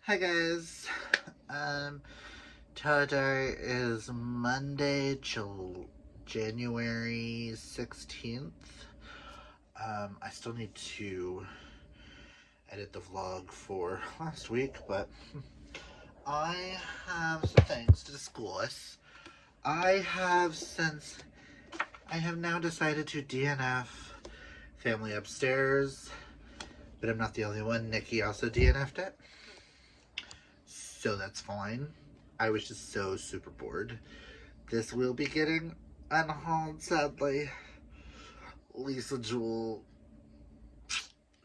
Hi guys. Um, Today is Monday, January 16th. I still need to edit the vlog for last week, but I have some things to discuss. I have now decided to DNF Family Upstairs, but I'm not the only one. Nikki also DNF'd it. So that's fine. I was just so super bored. This will be getting unhauled, sadly. Lisa Jewell,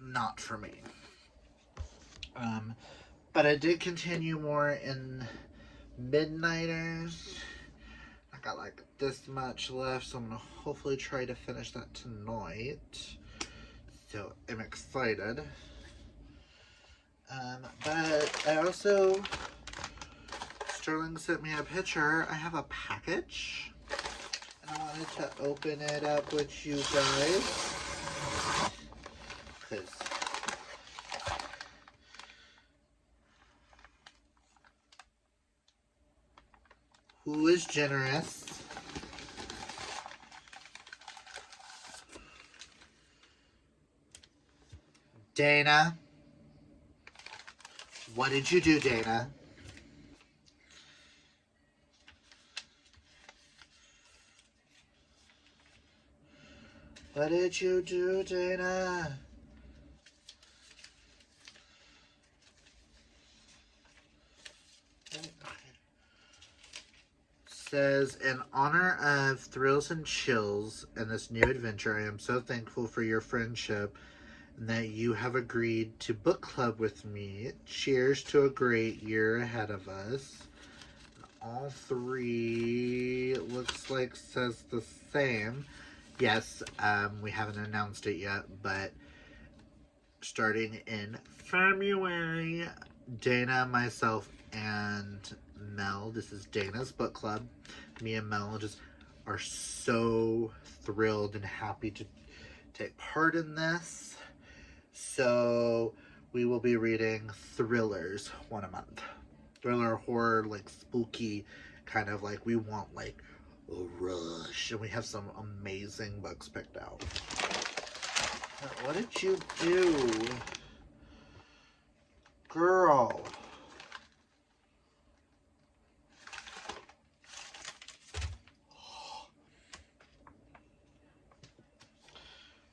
not for me. But I did continue more in Midnighters. I got like this much left, so I'm gonna hopefully try to finish that tonight. So I'm excited. But I also, Sterling sent me a picture. I have a package. And I wanted to open it up with you guys. Because who is generous? Dana. What did you do, Dana? What did you do, Dana? Says, in honor of Thrills and Chills and this new adventure, I am so thankful for your friendship and that you have agreed to book club with me. Cheers to a great year ahead of us. All three looks like says the same. Yes, we haven't announced it yet, but starting in February, Dana, myself, and Mel, this is Dana's book club. Me and Mel just are so thrilled and happy to take part in this. So we will be reading thrillers one a month. Thriller, horror, like spooky, kind of like we want like a rush. And we have some amazing books picked out. What did you do? Girl.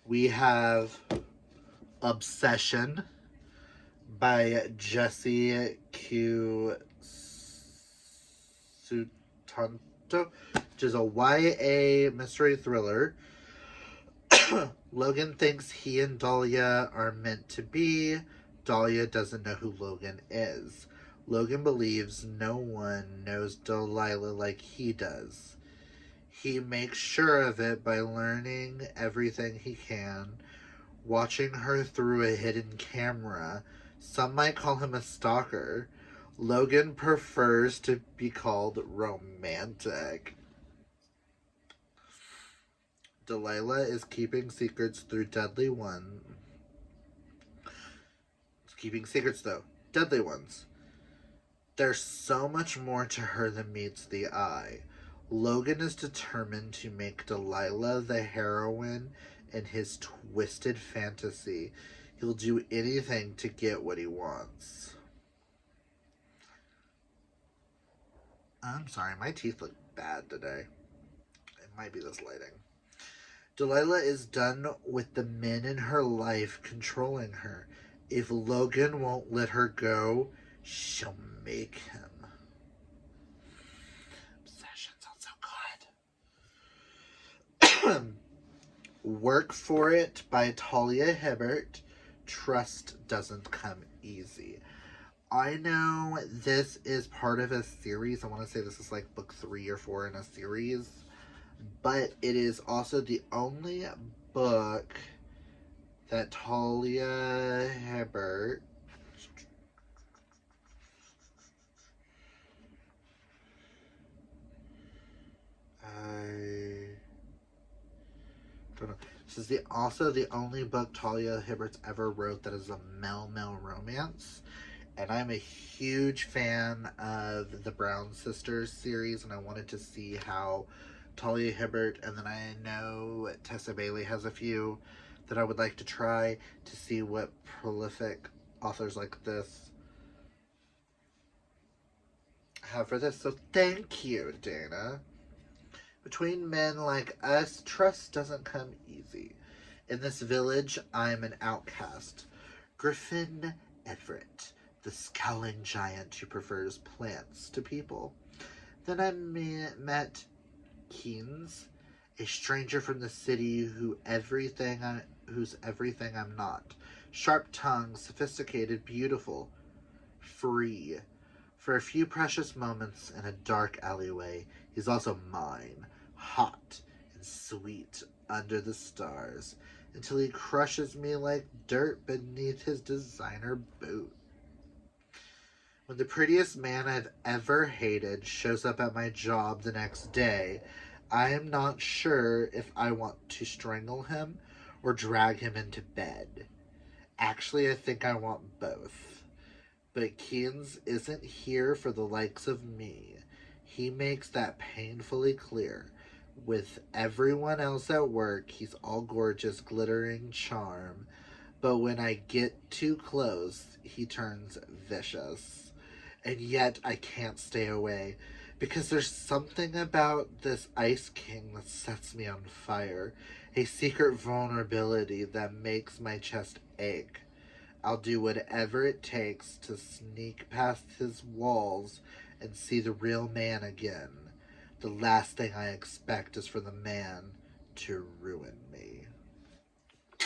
We have Obsession by Jessie Q. Sutanto, which is a YA mystery thriller. Logan thinks he and Dahlia are meant to be. Dahlia doesn't know who Logan is. Logan believes no one knows Delilah like he does. He makes sure of it by learning everything he can, watching her through a hidden camera. Some might call him a stalker. Logan prefers to be called romantic. Delilah is keeping secrets through deadly one. Keeping secrets though. Deadly ones. There's so much more to her than meets the eye. Logan is determined to make Delilah the heroine in his twisted fantasy. He'll do anything to get what he wants. I'm sorry, my teeth look bad today. It might be this lighting. Delilah is done with the men in her life controlling her. If Logan won't let her go, she'll make him. Obsession sounds so good. Work for It by Talia Hibbert. Trust doesn't come easy. I know this is part of a series. I want to say this is like book 3 or 4 in a series. But it is also the only book that Talia Hibbert I don't know. This is also the only book Talia Hibbert's ever wrote that is a male romance. And I'm a huge fan of the Brown Sisters series, and I wanted to see how Talia Hibbert, and then I know Tessa Bailey has a few that I would like to try to see what prolific authors like this have for this. So thank you, Dana. Between men like us, trust doesn't come easy. In this village, I'm an outcast. Griffin Everett, the scowling giant who prefers plants to people. Then I met Keynes, a stranger from the city who's everything I'm not. Sharp tongue, sophisticated, beautiful, free. For a few precious moments in a dark alleyway, he's also mine, hot and sweet under the stars, until he crushes me like dirt beneath his designer boot. When the prettiest man I've ever hated shows up at my job the next day, I am not sure if I want to strangle him or drag him into bed. Actually, I think I want both. But Keynes isn't here for the likes of me. He makes that painfully clear. With everyone else at work, he's all gorgeous, glittering charm. But when I get too close, he turns vicious. And yet I can't stay away, because there's something about this Ice King that sets me on fire. A secret vulnerability that makes my chest ache. I'll do whatever it takes to sneak past his walls and see the real man again. The last thing I expect is for the man to ruin me.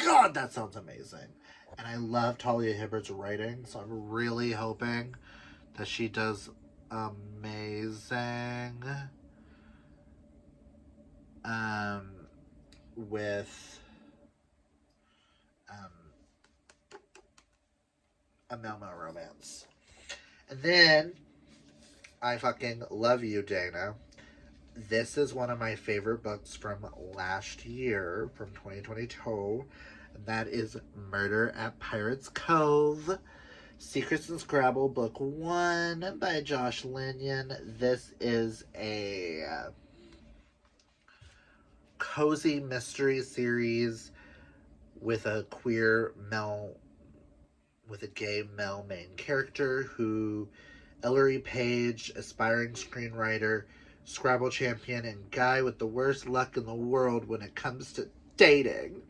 God, that sounds amazing. And I love Talia Hibbert's writing, so I'm really hoping that she does amazing with a Melmo romance. And then I fucking love you, Dana. This is one of my favorite books from last year, from 2022, and that is Murder at Pirates Cove. Secrets and Scrabble, Book 1 by Josh Lanyon. This is a cozy mystery series with a gay male main character who Ellery Page, aspiring screenwriter, Scrabble champion, and guy with the worst luck in the world when it comes to dating,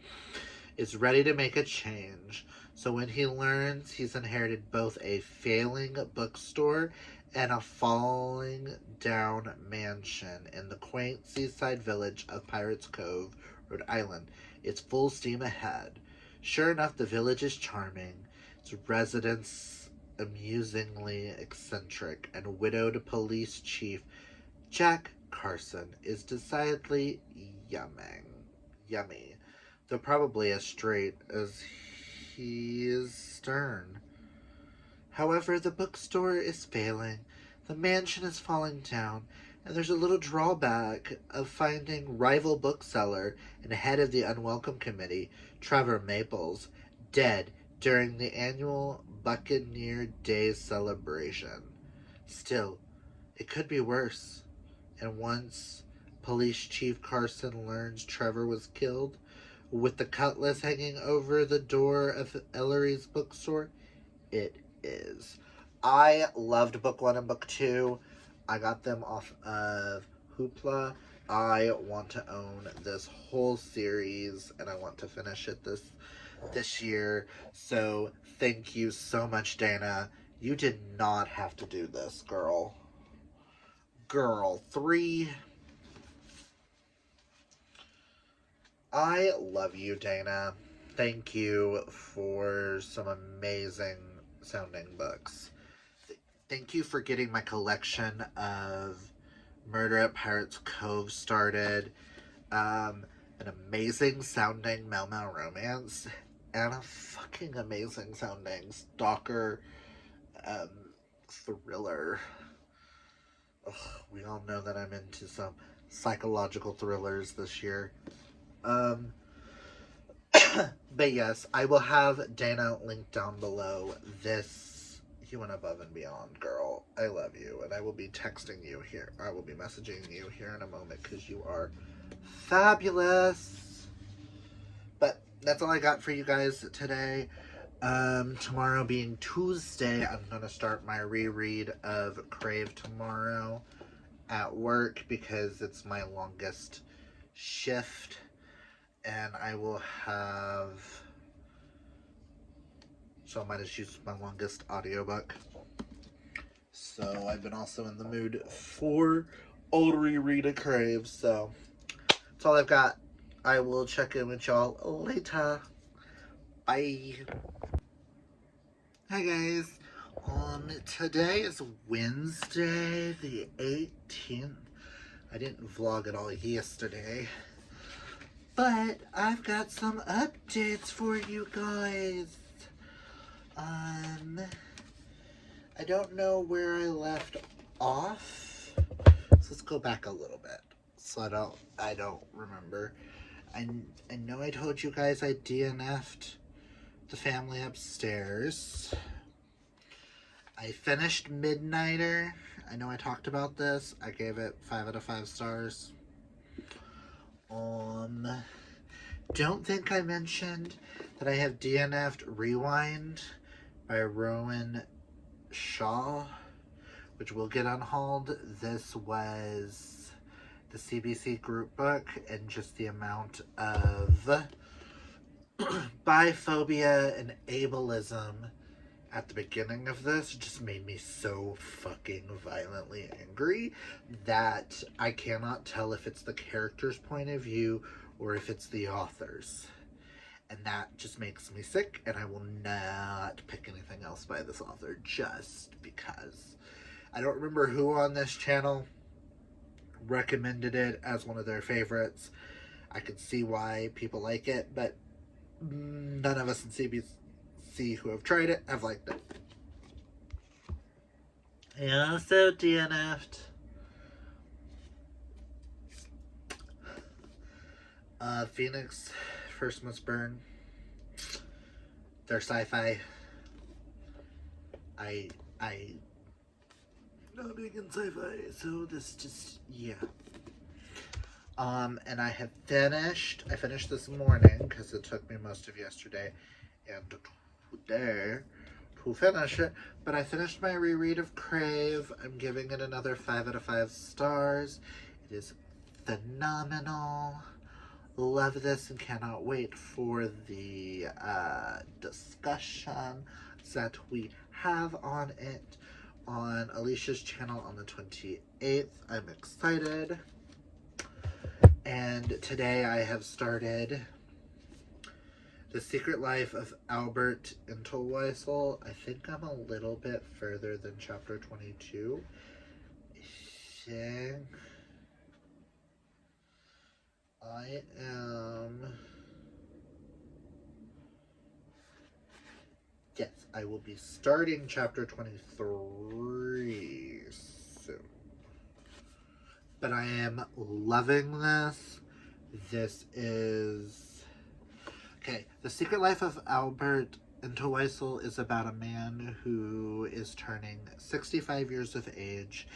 is ready to make a change. So when he learns he's inherited both a failing bookstore and a falling down mansion in the quaint seaside village of Pirates Cove, Rhode Island, it's full steam ahead. Sure enough, the village is charming, its residents amusingly eccentric, and widowed police chief Jack Carson is decidedly yummy, though probably as straight as he is stern. However, the bookstore is failing, the mansion is falling down, and there's a little drawback of finding rival bookseller and head of the Unwelcome Committee, Trevor Maples, dead during the annual Buccaneer Day celebration. Still, it could be worse. And once Police Chief Carson learns Trevor was killed, with the cutlass hanging over the door of Ellery's bookstore, it is. I loved Book 1 and Book 2. I got them off of Hoopla. I want to own this whole series, and I want to finish it this year. So thank you so much, Dana. You did not have to do this, girl. Girl 3. I love you, Dana. Thank you for some amazing sounding books. Thank you for getting my collection of Murder at Pirates Cove started. An amazing sounding Melmo romance and a fucking amazing sounding stalker thriller. Ugh, we all know that I'm into some psychological thrillers this year. But yes, I will have Dana linked down below. This You went above and beyond, girl. I love you, and I will be texting you here. I will be messaging you here in a moment because you are fabulous. But that's all I got for you guys today. Tomorrow being Tuesday, I'm gonna start my reread of Crave tomorrow at work because it's my longest shift, and I will have, so I might just use my longest audiobook. So I've been also in the mood for old reread of Crave, so that's all I've got. I will check in with y'all later. Bye. Hi guys. Today is Wednesday the 18th. I didn't vlog at all yesterday, but I've got some updates for you guys. I don't know where I left off, so let's go back a little bit. So I don't remember. I know I told you guys I DNF'd the family upstairs. I finished Midnighter. I know I talked about this. I gave it 5 out of 5 stars. Don't think I mentioned that I have DNF'd Rewind by Rowan Shaw, which will get unhauled. This was the CBC group book, and just the amount of biphobia and ableism at the beginning of this just made me so fucking violently angry that I cannot tell if it's the character's point of view or if it's the author's. And that just makes me sick, and I will not pick anything else by this author just because. I don't remember who on this channel recommended it as one of their favorites. I could see why people like it, but none of us in CBC who have tried it have liked it. I also DNF'd Phoenix First Must Burn. They're sci-fi. I not big in sci-fi, so this just, yeah. And I finished this morning because it took me most of yesterday and today to finish it, but I finished my reread of Crave. I'm giving it another 5 out of 5 stars. It is phenomenal. Love this and cannot wait for the discussion that we have on it on Alicia's channel on the 28th. I'm excited. And today I have started The Secret Life of Albert Entwistle. I think I'm a little bit further than chapter 22. I am... Yes, I will be starting chapter 23 soon. But I am loving this. This is... Okay, The Secret Life of Albert Entwistle is about a man who is turning 65 years of age,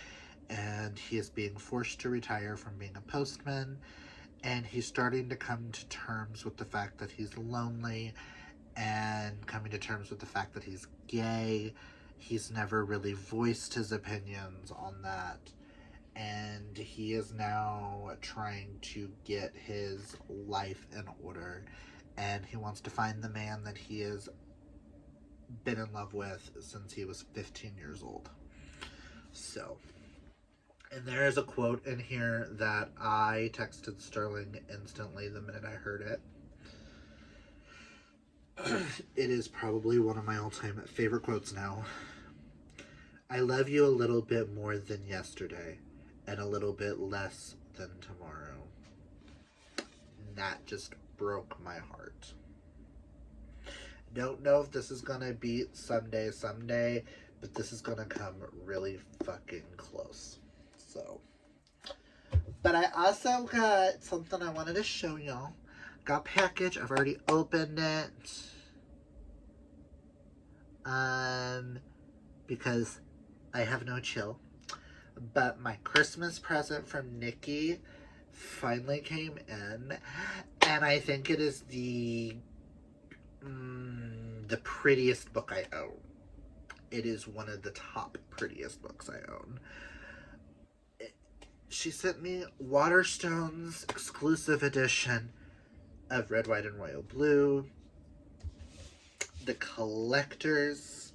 and he is being forced to retire from being a postman, and he's starting to come to terms with the fact that he's lonely, and coming to terms with the fact that he's gay. He's never really voiced his opinions on that, and he is now trying to get his life in order, and he wants to find the man that he has been in love with since he was 15 years old. So, and there is a quote in here that I texted Sterling instantly the minute I heard it. It is probably one of my all-time favorite quotes now. I love you a little bit more than yesterday, and a little bit less than tomorrow. And that just broke my heart. Don't know if this is gonna beat Someday, but this is gonna come really fucking close. So, but I also got something I wanted to show y'all. Got a package. I've already opened it. because I have no chill. But my Christmas present from Nikki finally came in, and I think it is the prettiest book I own. It is one of the top prettiest books I own. She sent me Waterstone's exclusive edition of Red, White, and Royal Blue. The collector's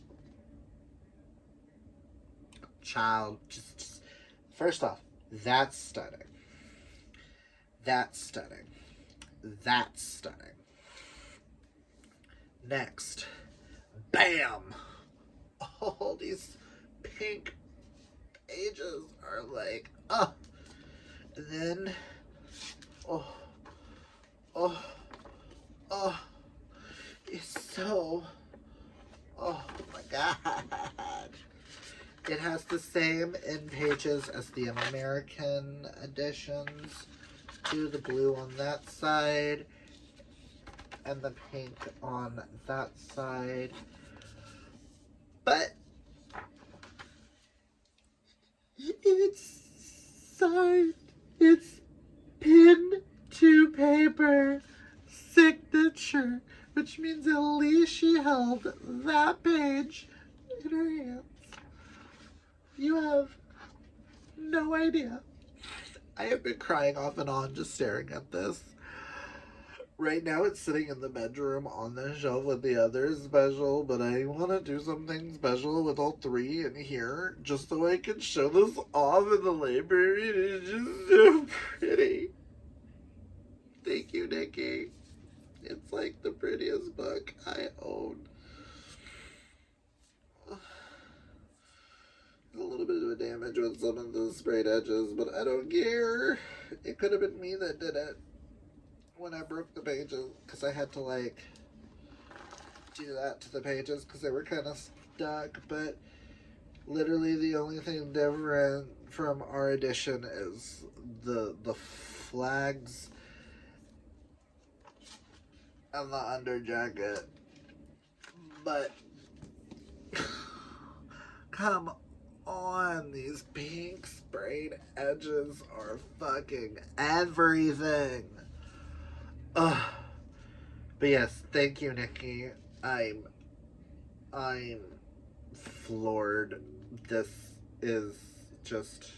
child. Just first off, that's stunning. That's stunning. That's stunning. Next, bam! All these pink pages are like, oh. And then, oh, it's so, oh my god. It has the same end pages as the American editions. Do the blue on that side and the pink on that side. But it's signed. It's pen to paper signature, which means at least she held that page in her hands. You have no idea. I have been crying off and on just staring at this. Right now it's sitting in the bedroom on the shelf with the other special, but I want to do something special with all three in here just so I can show this off in the library. It is just so pretty. Thank you, Nikki. It's like the prettiest book I own. A little bit of damage with some of the sprayed edges, but I don't care. It could have been me that did it when I broke the pages, because I had to like do that to the pages because they were kind of stuck. But literally the only thing different from our edition is the flags and the under jacket. But come on, these pink sprayed edges are fucking everything. Ugh. But yes, thank you, Nikki. I'm floored. This is just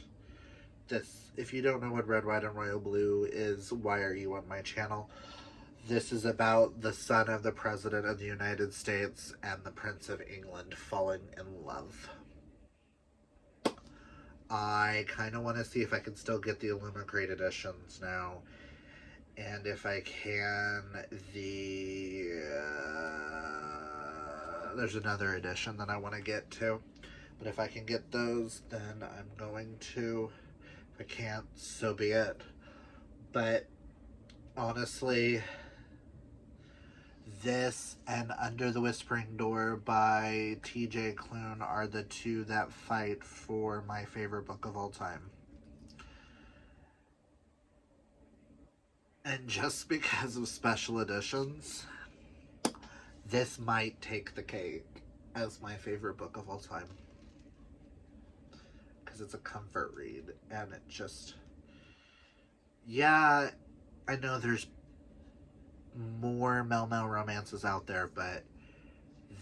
this. If you don't know what Red, White, and Royal Blue is, why are you on my channel? This is about the son of the President of the United States and the Prince of England falling in love. I kind of want to see if I can still get the Illumicrate editions now. And if I can, there's another edition that I want to get to. But if I can get those, then I'm going to. If I can't, so be it. But honestly, this and Under the Whispering Door by TJ Klune are the two that fight for my favorite book of all time. And just because of special editions, this might take the cake as my favorite book of all time. Because it's a comfort read, and it just... Yeah, I know there's more Mel romances out there, but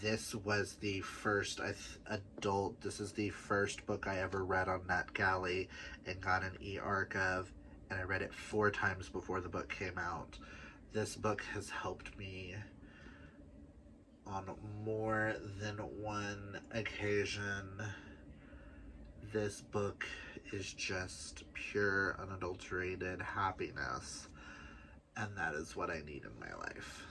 this was the first adult... This is the first book I ever read on NetGalley and got an e-arc of. And I read it 4 times before the book came out. This book has helped me on more than one occasion. This book is just pure, unadulterated happiness. And that is what I need in my life.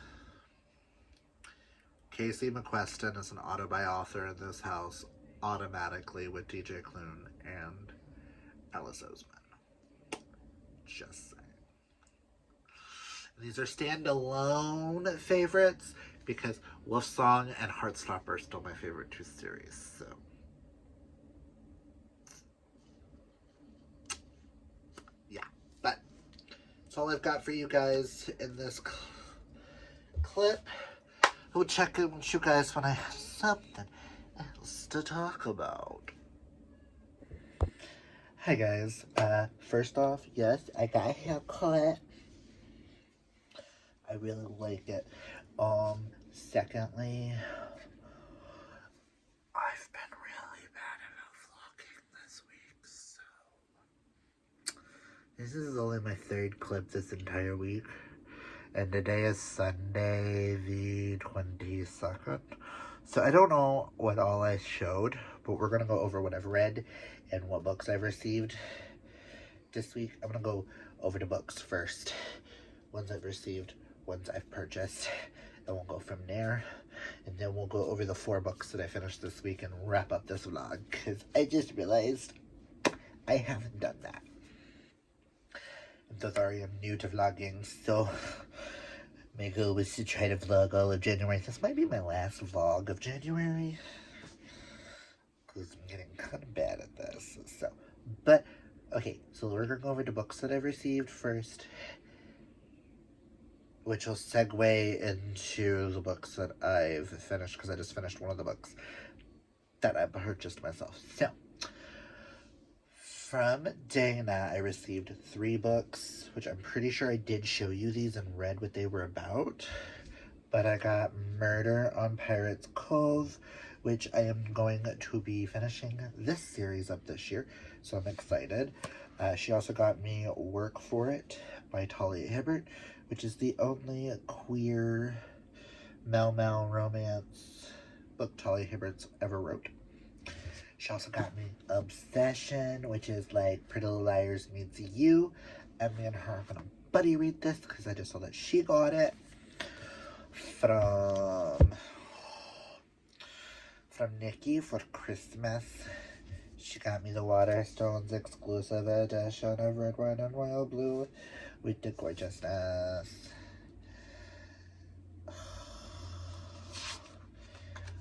Casey McQuestion is an auto-author in this house, automatically with TJ Klune and Alice Oseman. Just saying. And these are standalone favorites because Wolfsong and Heartstopper are still my favorite 2 series. So, yeah. But that's all I've got for you guys in this clip. I will check in with you guys when I have something else to talk about. Hi guys, first off, yes, I got a haircut. I really like it. Secondly, I've been really bad about vlogging this week, so this is only my third clip this entire week, and today is Sunday the 22nd, so I don't know what all I showed, but we're gonna go over what I've read and what books I've received this week. I'm gonna go over the books first, ones I've received, ones I've purchased, and we'll go from there. And then we'll go over the 4 books that I finished this week and wrap up this vlog, because I just realized I haven't done that. I'm so sorry, I'm new to vlogging, so my goal was to try to vlog all of January. This might be my last vlog of January, because I'm getting kind of bad at this. So, but, okay, so we're going to go over the books that I've received first, which will segue into the books that I've finished, because I just finished one of the books that I purchased myself. So, from Dana, I received 3 books, which I'm pretty sure I did show you these and read what they were about. But I got Murder on Pirates Cove, which I am going to be finishing this series up this year, so I'm excited. She also got me Work For It by Talia Hibbert, which is the only queer Mel romance book Talia Hibbert's ever wrote. She also got me Obsession, which is like Pretty Little Liars meets You. And me and her are gonna buddy read this because I just saw that she got it. From Nikki for Christmas, she got me the Waterstones exclusive edition of Red, White, and Royal Blue with the gorgeousness.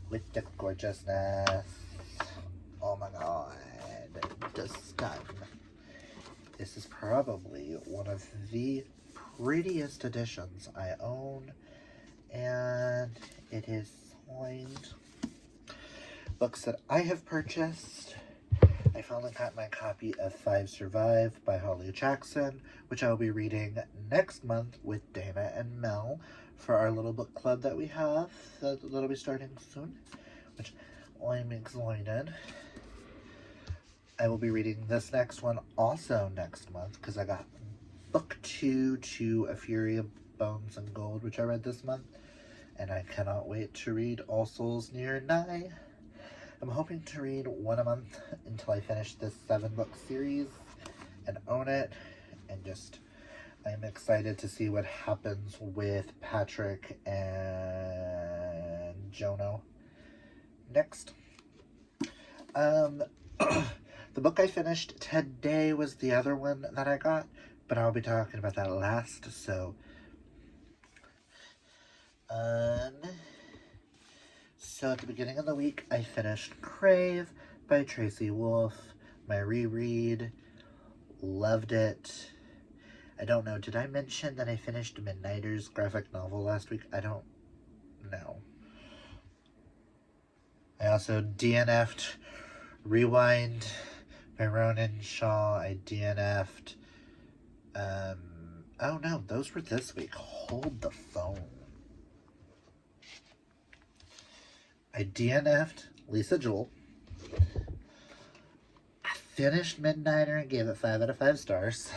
With the gorgeousness. Oh my god, the stun. This is probably one of the prettiest editions I own, and it is signed. Books that I have purchased. I finally got my copy of 5 Survive by Holly Jackson, which I will be reading next month with Dana and Mel for our little book club that we have that'll be starting soon, which I'm excited. I will be reading this next one also next month, because I got book 2 to A Fury of Bones and Gold, which I read this month, and I cannot wait to read All Souls Near Nigh. I'm hoping to read 1 a month until I finish this 7-book series and own it, and I'm excited to see what happens with Patrick and Jono next. The book I finished today was the other one that I got, but I'll be talking about that last, so at the beginning of the week, I finished Crave by Tracy Wolff, my reread. Loved it. I don't know, did I mention that I finished Midnighter's graphic novel last week? I don't know. I also DNF'd Rewind by Ronan Shaw. I DNF'd, oh no, those were this week. Hold the phone. I DNF'd Lisa Jewell. I finished Midnighter and gave it 5 out of 5 stars.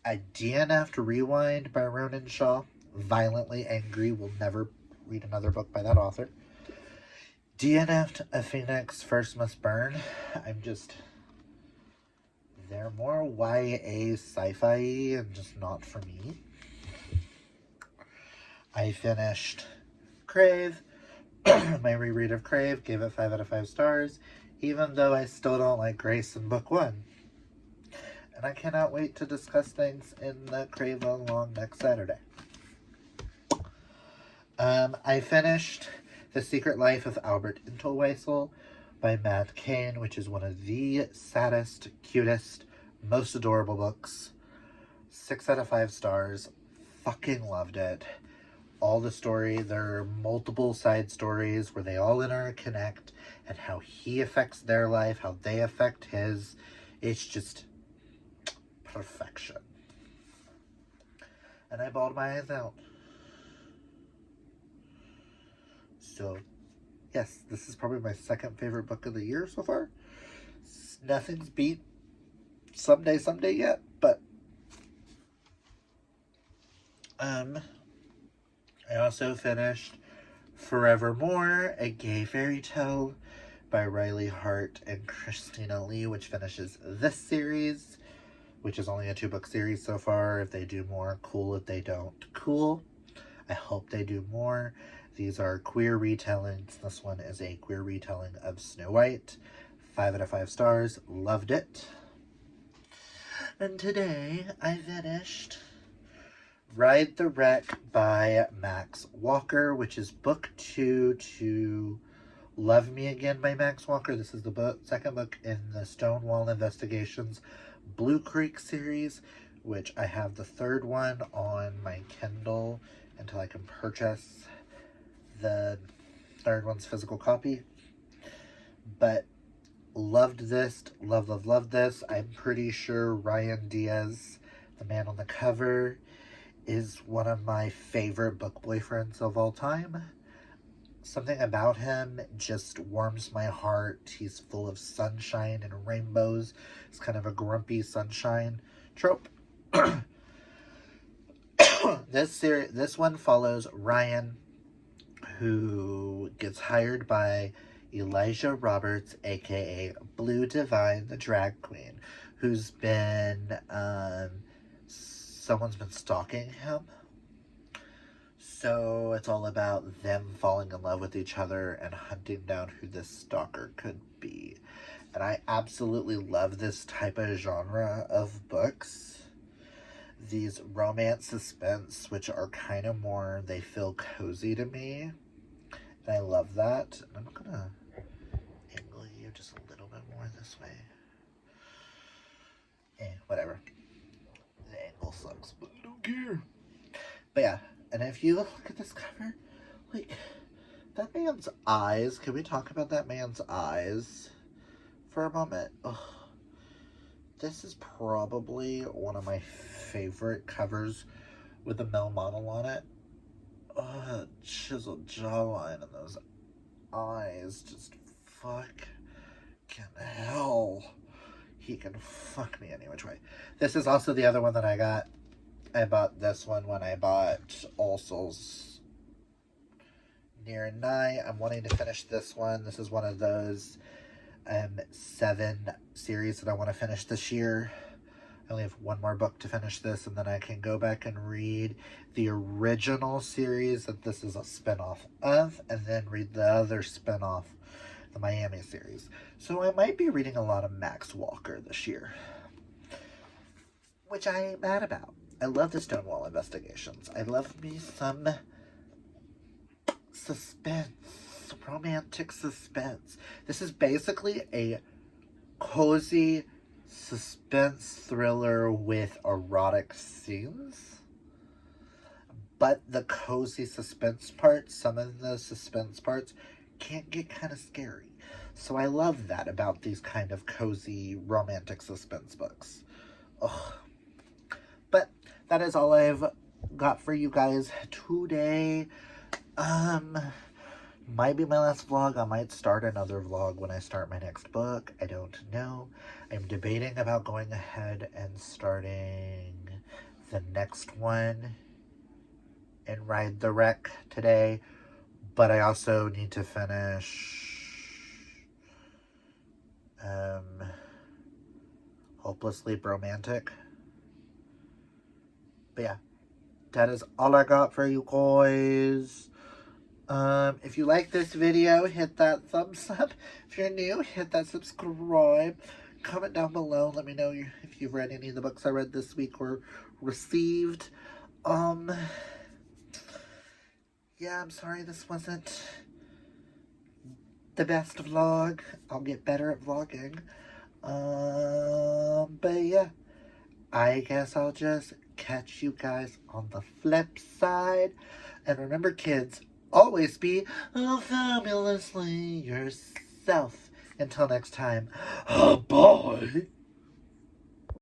I DNF'd Rewind by Ronan Shaw. Violently angry, will never read another book by that author. DNF'd A Phoenix First Must Burn. They're more YA sci-fi and just not for me. I finished Crave, my reread of Crave, gave it 5 out of 5 stars, even though I still don't like Grace in book 1. And I cannot wait to discuss things in the Crave Along next Saturday. I finished The Secret Life of Albert Entwistle by Matt Cain, which is one of the saddest, cutest, most adorable books. 6 out of 5 stars. Fucking loved it. all the story. There are multiple side stories where they all interconnect and how he affects their life, how they affect his. It's just perfection. And I bawled my eyes out. So, yes, this is probably my second favorite book of the year so far. Nothing's beat Someday yet, but I also finished Forevermore, a gay fairy tale by Riley Hart and Christina Lee, which finishes this series, which is only a 2-book series so far. If they do more, cool. If they don't, cool. I hope they do more. These are queer retellings. This one is a queer retelling of Snow White. 5 out of 5 stars. Loved it. And today I finished Ride the Wreck by Max Walker, which is book 2 to Love Me Again by Max Walker. This is the second book in the Stonewall Investigations Blue Creek series, which I have the third one on my Kindle until I can purchase the third one's physical copy. But loved this. Loved this. I'm pretty sure Ryan Diaz, the man on the cover, is one of my favorite book boyfriends of all time. Something about him just warms my heart. He's full of sunshine and rainbows. It's kind of a grumpy sunshine trope. This one follows Ryan, who gets hired by Elijah Roberts, aka Blue Divine, the drag queen, who's been someone's been stalking him. So it's all about them falling in love with each other and hunting down who this stalker could be. And I absolutely love this type of genre of books. These romance suspense, which are kind of more, they feel cozy to me. And I love that. And I'm gonna angle you just a little bit more this way. Whatever. The angle sucks, but I don't care. But yeah, and if you look at this cover, like, that man's eyes, can we talk about that man's eyes for a moment? Ugh. This is probably one of my favorite covers with a male model on it. Chiseled jawline and those eyes, just fucking hell. He can fuck me any which way. This is also the other one that I got. I bought this one when I bought All Souls Near Night. I'm wanting to finish this one. This is one of those 7 series that I want to finish this year. I only have one more book to finish this, and then I can go back and read the original series that this is a spin-off of, and then read the other spin-off, the Miami series. So I might be reading a lot of Max Walker this year, which I ain't mad about. I love the Stonewall Investigations. I love me some suspense, romantic suspense. This is basically a cozy suspense thriller with erotic scenes. But the cozy suspense parts, some of the suspense parts, can get kind of scary. So I love that about these kind of cozy romantic suspense books. Ugh. But that is all I've got for you guys today. Might be my last vlog. I might start another vlog when I start my next book. I don't know. I'm debating about going ahead and starting the next one and Ride the Wreck today. But I also need to finish Hopelessly Bromantic. But yeah, that is all I got for you guys. If you like this video, hit that thumbs up. If you're new, hit that subscribe. Comment down below. Let me know if you've read any of the books I read this week or received. Yeah, I'm sorry this wasn't the best vlog. I'll get better at vlogging. But yeah, I guess I'll just catch you guys on the flip side. And remember, kids, always be fabulously yourself. Until next time, bye.